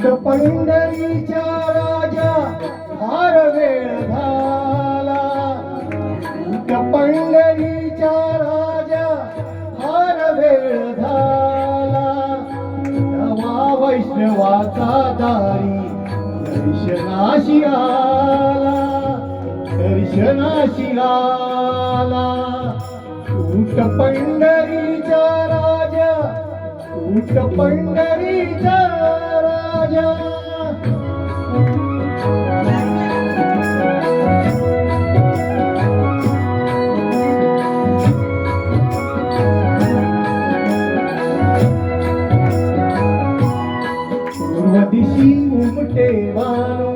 पंढरीच्या राजा फार वेळ झाला, पंढरीच्या राजा फार वेळ झाला, नवा वैष्णवाचा दारी दर्शनाशी आला, दर्शनाशी आला. उठ पंढरीचा राजा, उठ पंढरीचा राजा. पूर्व दिशी उमटे वाणू,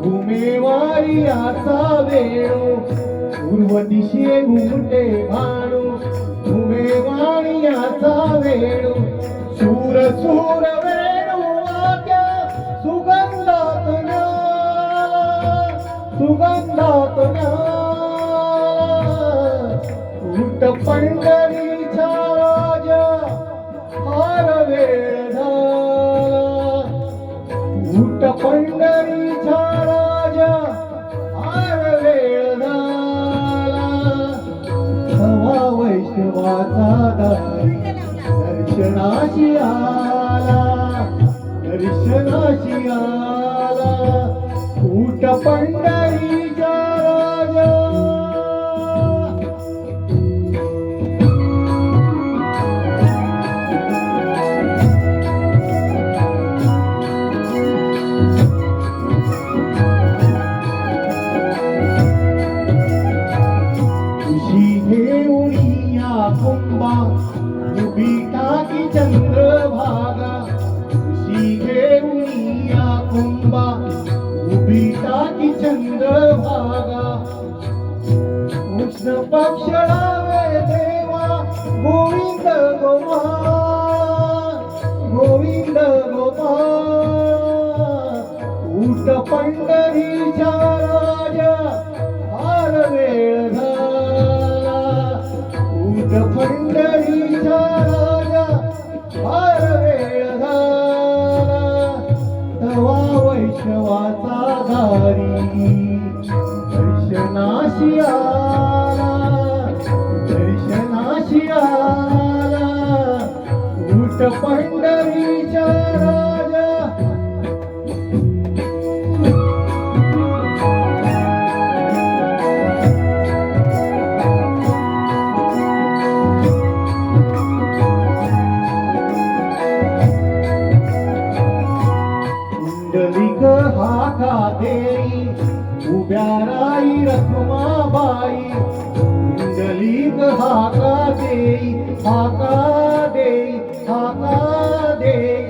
घुमेवारी आचा वेणू. पूर्व दिशे उमटे भाणू, घुमेवारी आचा वेणू. सूर सूर वेणू वाद्य सुगंधात न्याला, सुगंधात न्याला. उठ पंढरीचा राजा फार वेळ झाला, उठ पंढरीचा राजा फार वेळ झाला. नवा वैष्णवाचा दारी दर्शनाशी आला, दर्शनाशी आला. उठ पंढरीचा राजा. तुझी घेऊनी या कुंभा उभी टाकी चंद्रभागा. तुझी घेऊनी या कुंभा उभी टाकी चंद्रभागा. कृष्ण पक्ष लावे देवा गोविंद गोपाळ, गोविंद गोपाळ. उठ पंढरीचा राजा फार वेळ झाला, उठ पंढरीचा राजा फार वेळ झाला. नवा वैष्णवाचा दारी दर्शनाशी आला, दर्शनाशी आला. उठ पंढरीचा राजा. कुंडलिक हाका देई उभ्या राई रखुमाबाई. कुंडलिक हाका देई, हाका देई, हाका देई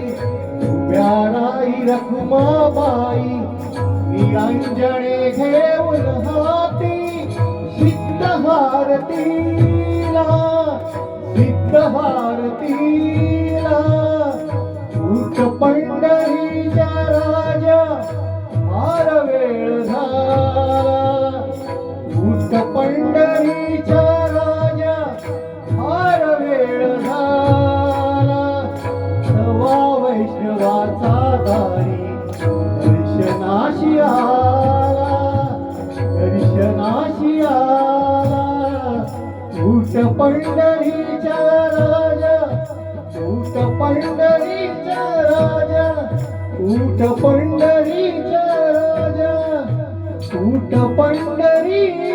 उभ्या राई रखुमाबाई. निरंजने घेऊन हाती सिद्ध हारतीला, सिद्ध हारतीला. उठ पंढरीचा राजा फार वेळ झाला, उठ पंढरीचा राजा फार वेळ झाला. नवा वैष्णवाचा दारी दर्शनाशी आला, दर्शनाशी आला. उठ पंढरीचा राजा, उठ पंढरीचा राजा, उठ पंढरीचा राजा, उठ पंढरीचा